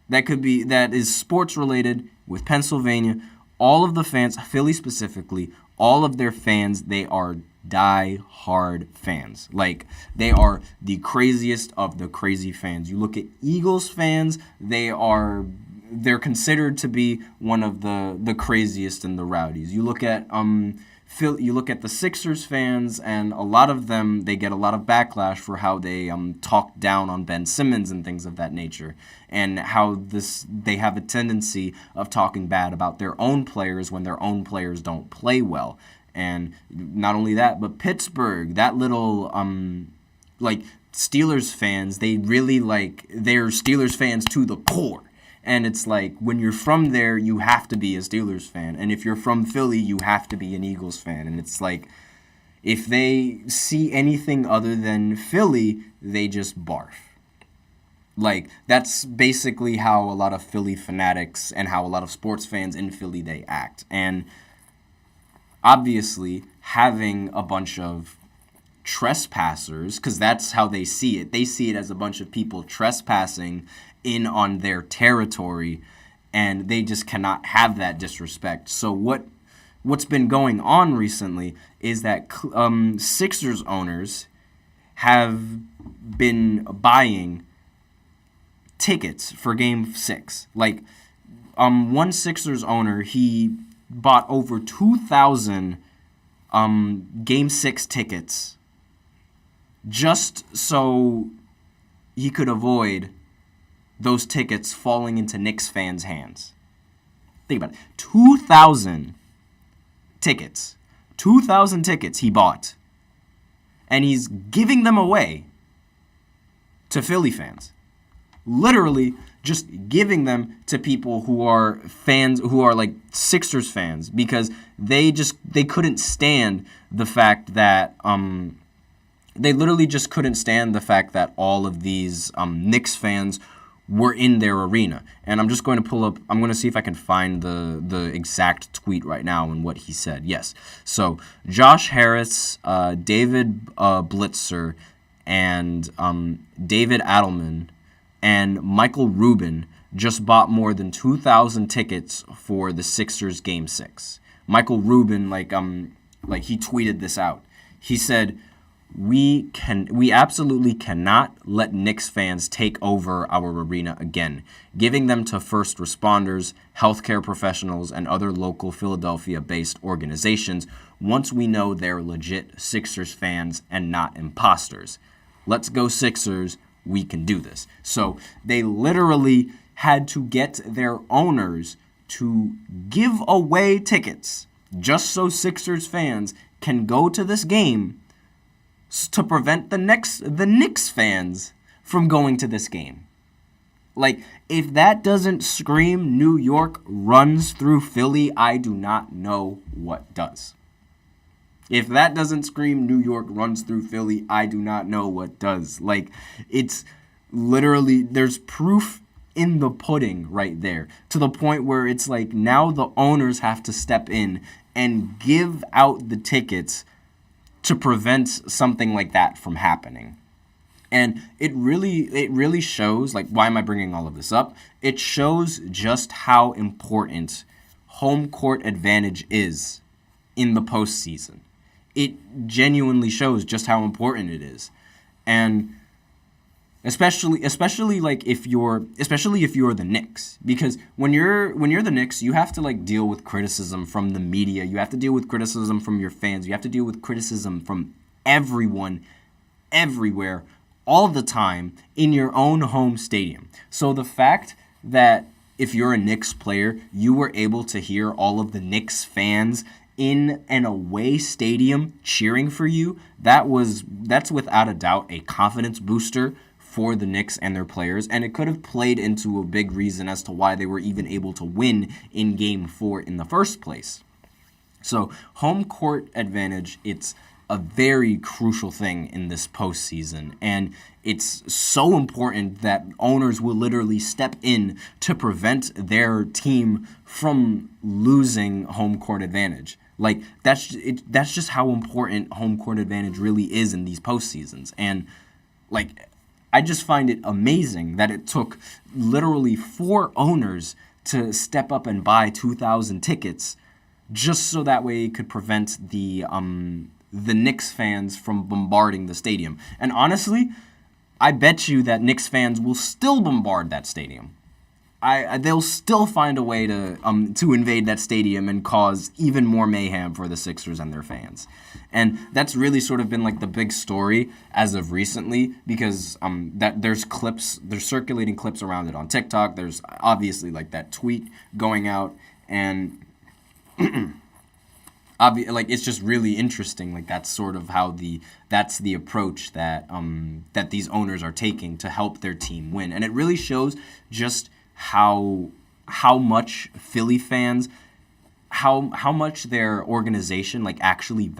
that is sports related with Pennsylvania, all of the fans, Philly specifically, all of their fans, they are die-hard fans. They are the craziest of the crazy fans. You look at Eagles fans, they're considered to be one of the craziest and the rowdies. You look at the Sixers fans, and a lot of them, they get a lot of backlash for how they talk down on Ben Simmons and things of that nature, and how they have a tendency of talking bad about their own players when their own players don't play well. And not only that, but Pittsburgh, that little, Steelers fans, they're Steelers fans to the core. And it's when you're from there, you have to be a Steelers fan. And if you're from Philly, you have to be an Eagles fan. And it's if they see anything other than Philly, they just barf. That's basically how a lot of Philly fanatics and how a lot of sports fans in Philly, they act. And obviously, having a bunch of trespassers, because that's how they see it. They see it as a bunch of people trespassing in on their territory, and they just cannot have that disrespect. So what's been going on recently is that Sixers owners have been buying tickets for Game 6. One Sixers owner, he bought over 2,000 Game 6 tickets just so he could avoid those tickets falling into Knicks fans' hands. Think about it. 2,000 tickets. 2,000 tickets he bought. And he's giving them away to Philly fans. Literally just giving them to people who are fans, who are Sixers fans, because they couldn't stand the fact that they literally just couldn't stand the fact that all of these Knicks fans were in their arena. And I'm just going to I'm going to see if I can find the exact tweet right now and what he said. Yes. So Josh Harris, David Blitzer, and David Adelman and Michael Rubin just bought more than 2,000 tickets for the Sixers Game 6. Michael Rubin, he tweeted this out. He said, We absolutely cannot let Knicks fans take over our arena again, giving them to first responders, healthcare professionals, and other local Philadelphia-based organizations once we know they're legit Sixers fans and not imposters. Let's go Sixers. We can do this. So they literally had to get their owners to give away tickets just so Sixers fans can go to this game to prevent the Knicks fans from going to this game. Like, if that doesn't scream New York runs through Philly, I do not know what does. If that doesn't scream New York runs through Philly, I do not know what does. Like, it's literally, there's proof in the pudding right there, to the point where it's like now the owners have to step in and give out the tickets to prevent something like that from happening. And it really shows, like, why am I bringing all of this up? It shows just how important home court advantage is in the postseason. It genuinely shows just how important it is. And especially like if you're the Knicks, because when you're the Knicks, you have to like deal with criticism from the media, you have to deal with criticism from your fans, you have to deal with criticism from everyone, everywhere, all the time in your own home stadium. So the fact that if you're a Knicks player, you were able to hear all of the Knicks fans in an away stadium cheering for you, that's without a doubt a confidence booster for the Knicks and their players, and it could have played into a big reason as to why they were even able to win in Game 4 in the first place. So home court advantage, it's a very crucial thing in this postseason, and it's so important that owners will literally step in to prevent their team from losing home court advantage. Like, that's just how important home court advantage really is in these postseasons. And like, I just find it amazing that it took literally 4 owners to step up and buy 2,000 tickets just so that way it could prevent the Knicks fans from bombarding the stadium. And honestly, I bet you that Knicks fans will still bombard that stadium. They'll still find a way to invade that stadium and cause even more mayhem for the Sixers and their fans. And that's really sort of been like the big story as of recently, because that there's circulating clips around it on TikTok. There's obviously like that tweet going out, and like it's just really interesting. Like that's sort of how that's the approach that that these owners are taking to help their team win, and it really shows just how much Philly fans, how much their organization like actually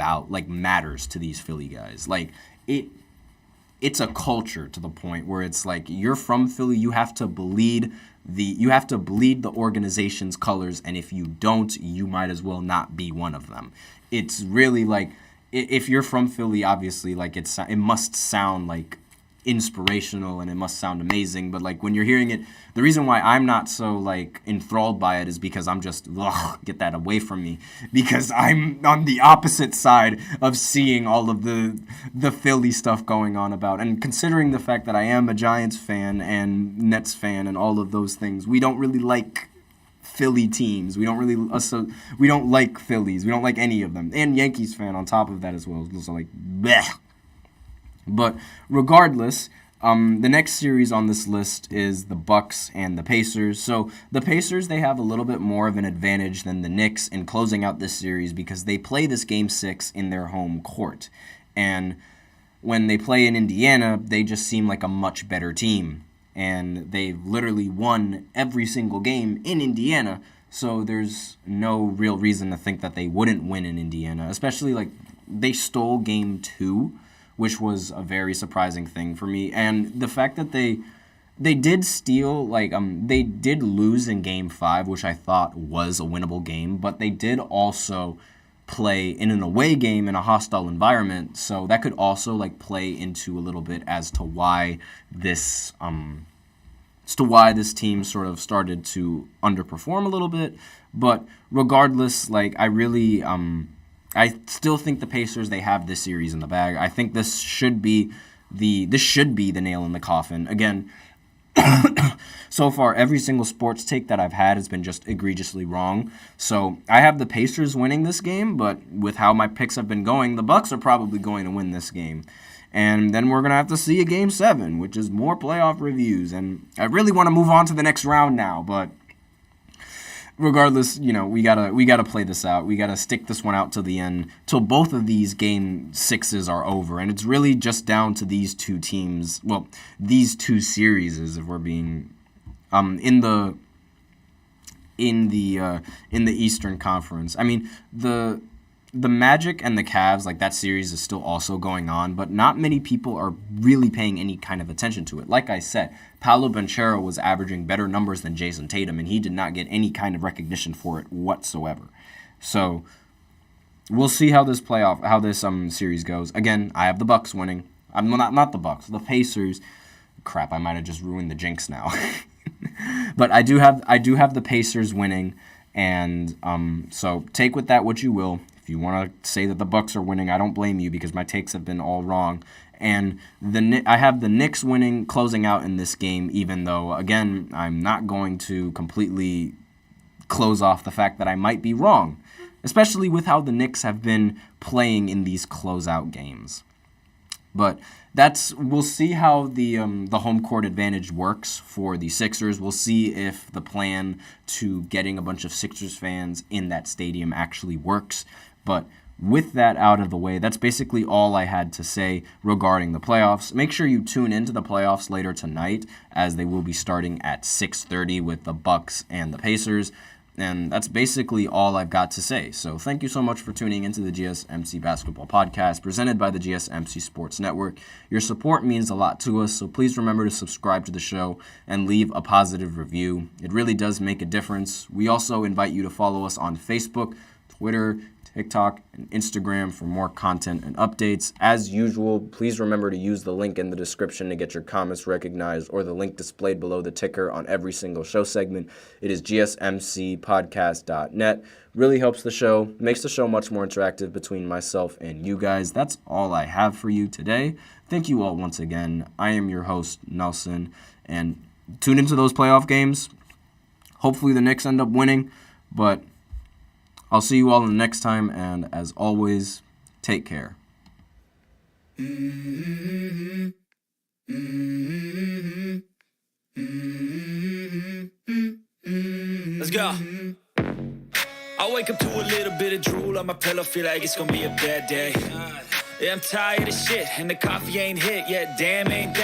matters to these Philly guys. Like it's a culture to the point where it's like, you're from Philly, you have to bleed the organization's colors, and if you don't, you might as well not be one of them. It's really like, if you're from Philly, obviously like it must sound like inspirational and it must sound amazing, but like when you're hearing it, the reason why I'm not so like enthralled by it is because I'm just, get that away from me, because I'm on the opposite side of seeing all of the Philly stuff going on about, and considering the fact that I am a Giants fan and Nets fan and all of those things, we don't really like Philly teams. We don't like Phillies. We don't like any of them, and Yankees fan on top of that as well. So like, bleh. But regardless, the next series on this list is the Bucks and the Pacers. So the Pacers, they have a little bit more of an advantage than the Knicks in closing out this series because they play this Game 6 in their home court. And when they play in Indiana, they just seem like a much better team. And they've literally won every single game in Indiana, so there's no real reason to think that they wouldn't win in Indiana, especially like they stole Game 2, which was a very surprising thing for me. And the fact that they did steal, they did lose in Game 5, which I thought was a winnable game, but they did also play in an away game in a hostile environment, so that could also play into a little bit as to why this team sort of started to underperform a little bit. But regardless, I still think the Pacers, they have this series in the bag. I think this should be the nail in the coffin. Again, so far every single sports take that I've had has been just egregiously wrong. So I have the Pacers winning this game, but with how my picks have been going, the Bucks are probably going to win this game. And then we're going to have to see a Game 7, which is more playoff reviews. And I really want to move on to the next round now, but regardless, we gotta play this out. We gotta stick this one out till the end, till both of these game 6s are over, and it's really just down to these two teams. Well, these two series, if we're being in the Eastern Conference. I mean, the Magic and the Cavs, like, that series is still also going on, but not many people are really paying any kind of attention to it. Like I said, Paolo Banchero was averaging better numbers than Jason Tatum, and he did not get any kind of recognition for it whatsoever. So we'll see how this series goes. Again, I have the Bucks winning. I'm not the Bucks, the Pacers. Crap, I might have just ruined the jinx now. But I do have the Pacers winning, and so take with that what you will. If you want to say that the Bucks are winning, I don't blame you because my takes have been all wrong. And I have the Knicks winning, closing out in this game, even though, again, I'm not going to completely close off the fact that I might be wrong, especially with how the Knicks have been playing in these closeout games. But we'll see how the home court advantage works for the Sixers. We'll see if the plan to getting a bunch of Sixers fans in that stadium actually works. But with that out of the way, that's basically all I had to say regarding the playoffs. Make sure you tune into the playoffs later tonight, as they will be starting at 6:30 with the Bucks and the Pacers. And that's basically all I've got to say. So thank you so much for tuning into the GSMC Basketball Podcast, presented by the GSMC Sports Network. Your support means a lot to us, so please remember to subscribe to the show and leave a positive review. It really does make a difference. We also invite you to follow us on Facebook, Twitter, TikTok, and Instagram for more content and updates. As usual, please remember to use the link in the description to get your comments recognized, or the link displayed below the ticker on every single show segment. It is gsmcpodcast.net. Really helps the show, makes the show much more interactive between myself and you guys. That's all I have for you today. Thank you all once again. I am your host, Nelson, and tune into those playoff games. Hopefully the Knicks end up winning, but I'll see you all in the next time, and as always, take care. Let's go. I wake up to a little bit of drool on my pillow, feel like it's gonna be a bad day. Yeah, I'm tired of shit, and the coffee ain't hit yet, damn ain't that